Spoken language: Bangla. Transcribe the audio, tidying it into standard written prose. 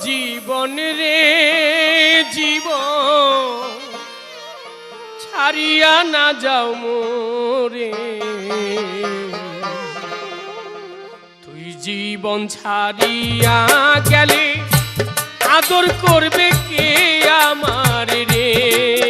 জীবন রে জীবন ছাড়িয়া না যাও মোরে তুই জীবন ছাড়িয়া গেলে আদর করবে কে আমার রে